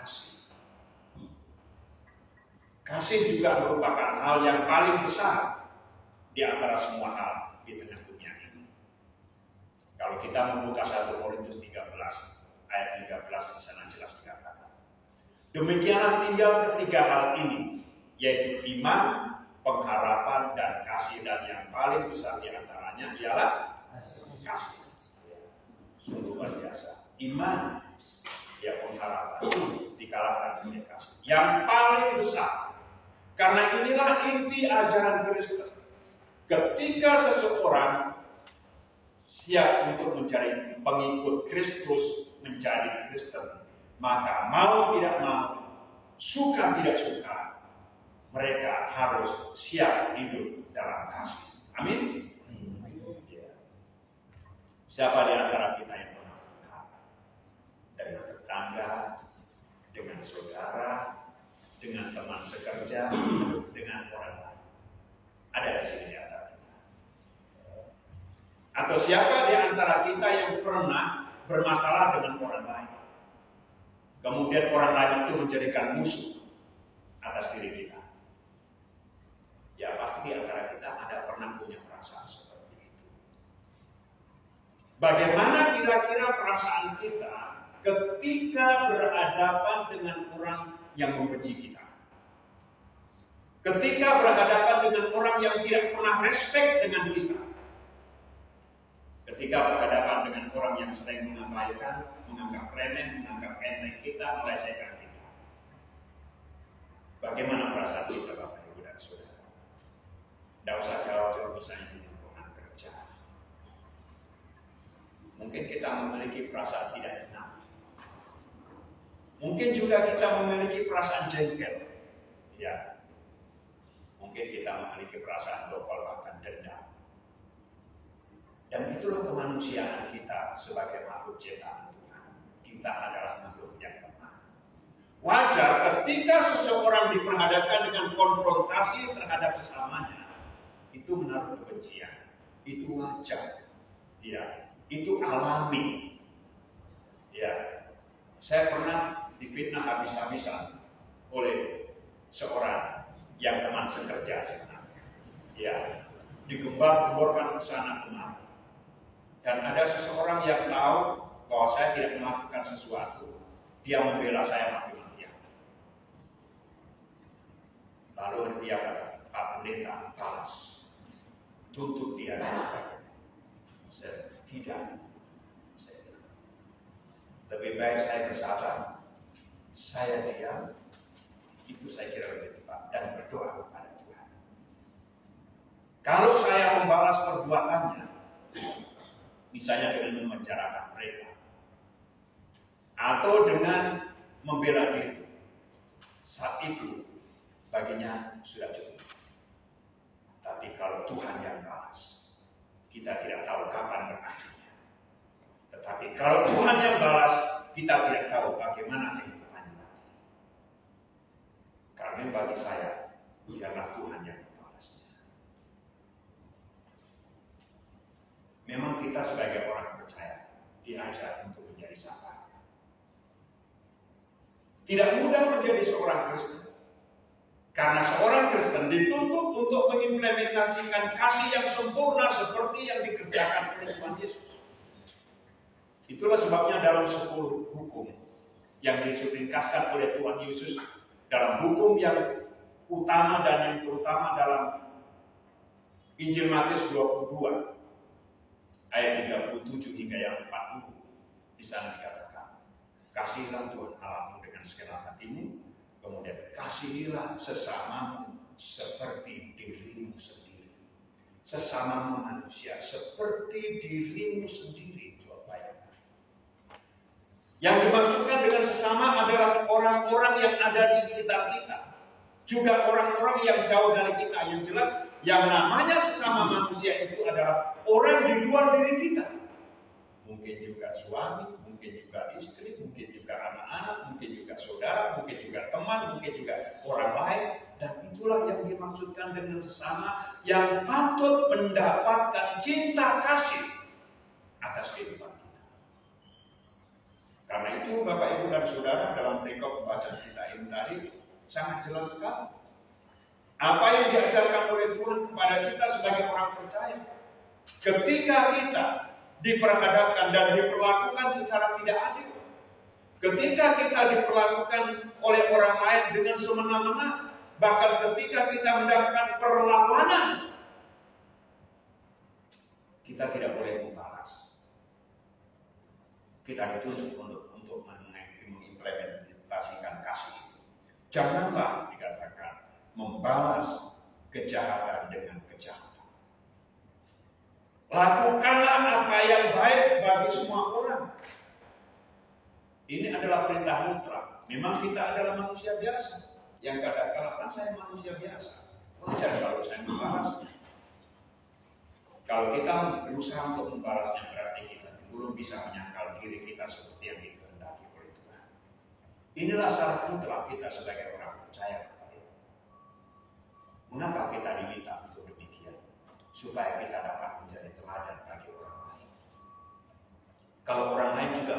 kasih. Kasih juga merupakan hal yang paling besar di antara semua hal di tengah dunia ini. Kalau kita membuka 1 Korintus 13 ayat 13 di sana jelas dikatakan, demikianlah tinggal ketiga hal ini, yaitu iman, pengharapan, dan kasih, dan yang paling besar di antaranya ialah kasih. Sungguh luar biasa. Iman, ya pengharapan, dikalahkan oleh kasih. Yang paling besar, karena inilah inti ajaran Kristen. Ketika seseorang siap untuk menjadi pengikut Kristus, menjadi Kristen, maka mau tidak mau, suka tidak suka, mereka harus siap hidup dalam kasih. Amin. Ya. Siapa di antara kita yang pernah berkata dengan tetangga, dengan saudara, dengan teman sekerja, dengan orang lain? Ada di sini di antara kita. Atau siapa di antara kita yang pernah bermasalah dengan orang lain, kemudian orang lain itu menjadikan musuh atas diri kita? Ya pasti di antara kita ada pernah punya perasaan seperti itu. Bagaimana kira-kira perasaan kita ketika berhadapan dengan orang yang membenci kita? Ketika berhadapan dengan orang yang tidak pernah respect dengan kita? Ketika berhadapan dengan orang yang sering mengabaikan, menganggap remeh, menganggap enteng kita, melecehkan kita? Bagaimana perasaan kita, Bapak Ibu dan Saudara? Tidak usah jauh-jauh, misalnya di lingkungan kerja. Mungkin kita memiliki perasaan tidak enak. Mungkin juga kita memiliki perasaan jengkel. Ya. Mungkin kita memiliki perasaan dongkol, bahkan dendam. Dan itulah kemanusiaan kita sebagai makhluk ciptaan Tuhan. Kita adalah makhluk yang lemah. Wajar ketika seseorang diperhadapkan dengan konfrontasi terhadap sesamanya, itu menaruh kebencian. Itu wajar. Ya, itu alami. Ya, saya pernah difitnah habis-habisan oleh seorang yang teman sekerja sebenarnya. Ya, digembar-gemborkan ke sana kemari. Dan ada seseorang yang tahu bahwa saya tidak melakukan sesuatu, dia membela saya mati-matian. Lalu dia kata, Pak Pendeta, balas, tuntut dia dan sebagainya. Saya tidak. Lebih baik saya bersabar, saya diam, itu saya kira lebih tepat, dan berdoa kepada Tuhan. Kalau saya membalas perbuatannya, misalnya dengan memenjarakan mereka, atau dengan membela diri, saat itu baginya sudah cukup. Tapi kalau Tuhan yang balas, kita tidak tahu kapan berakhirnya. Tetapi kalau Tuhan yang balas, kita tidak tahu bagaimana kehidupannya nanti. Karena bagi saya, biarlah Tuhan yang membalasnya. Memang kita sebagai orang percaya diajar untuk menjadi sabar. Tidak mudah menjadi seorang Kristen. Karena seorang Kristen dituntut untuk mengimplementasikan kasih yang sempurna seperti yang dikerjakan oleh Tuhan Yesus. Itulah sebabnya dalam 10 hukum yang diringkaskan oleh Tuhan Yesus dalam hukum yang utama dan yang terutama dalam Injil Matius 22 ayat 37 hingga yang 40, di sana dikatakan, kasihilah Tuhan Allahmu dengan segenap hatimu, kemudian kasihilah sesamamu seperti dirimu sendiri. Sesama manusia seperti dirimu sendiri. Yang dimaksudkan dengan sesama adalah orang-orang yang ada di sekitar kita. Juga orang-orang yang jauh dari kita. Yang jelas, yang namanya sesama manusia itu adalah orang di luar diri kita. Mungkin juga suami, mungkin juga istri, mungkin juga anak-anak, mungkin juga saudara, mungkin juga teman, mungkin juga orang lain. Dan itulah yang dimaksudkan dengan sesama yang patut mendapatkan cinta kasih atas kehidupan kita. Karena itu Bapak Ibu dan Saudara, dalam perikop bacaan kita ini tadi sangat jelas sekali apa yang diajarkan oleh Tuhan kepada kita sebagai orang percaya. Ketika kita diperhadapkan dan diperlakukan secara tidak adil, ketika kita diperlakukan oleh orang lain dengan semena-mena, bahkan ketika kita mendapatkan perlawanan, kita tidak boleh membalas. Kita dituntut untuk mengimplementasikan kasih itu. Janganlah dikatakan membalas kejahatan dengan kejahatan. Lakukanlah apa yang baik bagi semua orang. Ini adalah perintah mutlak. Memang kita adalah manusia biasa. Yang kadang-kadang kan saya manusia biasa. Wajar kalau saya membalas. Kalau kita berusaha untuk membalasnya, berarti kita belum bisa menyangkal diri kita seperti yang dikehendaki oleh Tuhan. Inilah syarat mutlak kita sebagai orang percaya. Mengapa kita diminta untuk demikian? Supaya kita dapat menjadi teladan bagi orang lain. Kalau orang lain juga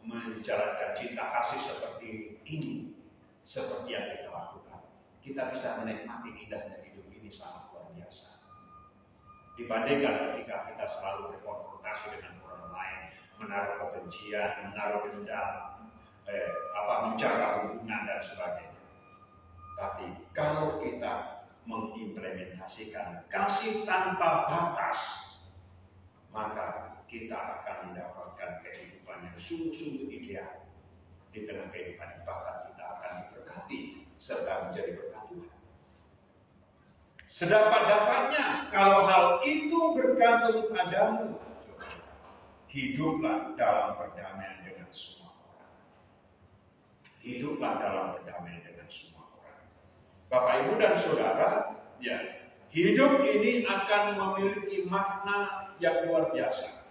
menjalankan cinta kasih seperti ini, seperti yang kita lakukan, kita bisa menikmati indahnya hidup ini sangat luar biasa. Dibandingkan ketika kita selalu berkonfrontasi dengan orang lain, menaruh kebencian, menaruh dendam, menjaga hubungan dan sebagainya. Tapi kalau kita mengimplementasikan kasih tanpa batas, maka kita akan mendapatkan kehidupan yang sungguh-sungguh ideal di tengah kehidupan. Bahkan kita akan diberkati serta menjadi berkat Tuhan. Sedapat-dapatnya, kalau hal itu bergantung padamu, hiduplah dalam perdamaian dengan semua orang. Hiduplah dalam perdamaian dengan semua orang. Bapak, Ibu, dan Saudara, ya, hidup ini akan memiliki makna yang luar biasa.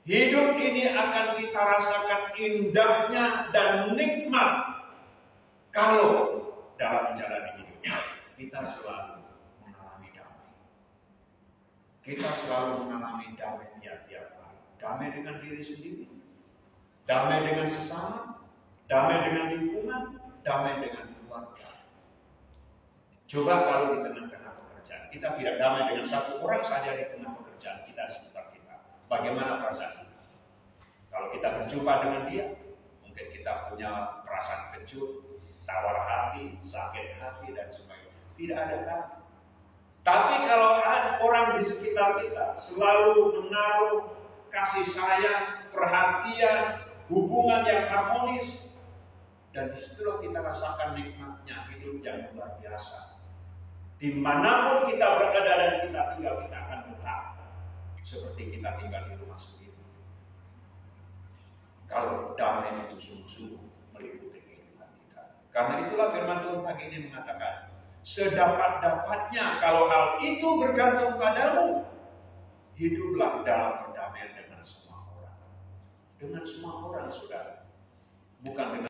Hidup ini akan kita rasakan indahnya dan nikmat kalau dalam menjalani hidup kita selalu mengalami damai. Kita selalu mengalami damai tiap-tiap hari. Damai dengan diri sendiri, damai dengan sesama, damai dengan lingkungan, damai dengan keluarga. Coba kalau di tengah-tengah pekerjaan, kita tidak damai dengan satu orang saja di tengah pekerjaan kita di sekitar kita. Bagaimana perasaan kita? Kalau kita berjumpa dengan dia, mungkin kita punya perasaan kecut, tawar hati, sakit hati, dan sebagainya. Tidak ada damai. Tapi kalau ada orang di sekitar kita selalu menaruh kasih sayang, perhatian, hubungan yang harmonis, dan disitulah kita rasakan nikmatnya hidup yang luar biasa. Dimanapun kita berada dan kita tinggal, kita akan betah seperti kita tinggal di rumah sendiri. Kalau damai itu sungguh-sungguh meliputi kehidupan kita. Karena itulah firman Tuhan pagi ini mengatakan, sedapat-dapatnya kalau hal itu bergantung padamu, hiduplah dalam perdamaian dengan semua orang. Dengan semua orang, saudara. Bukan dengan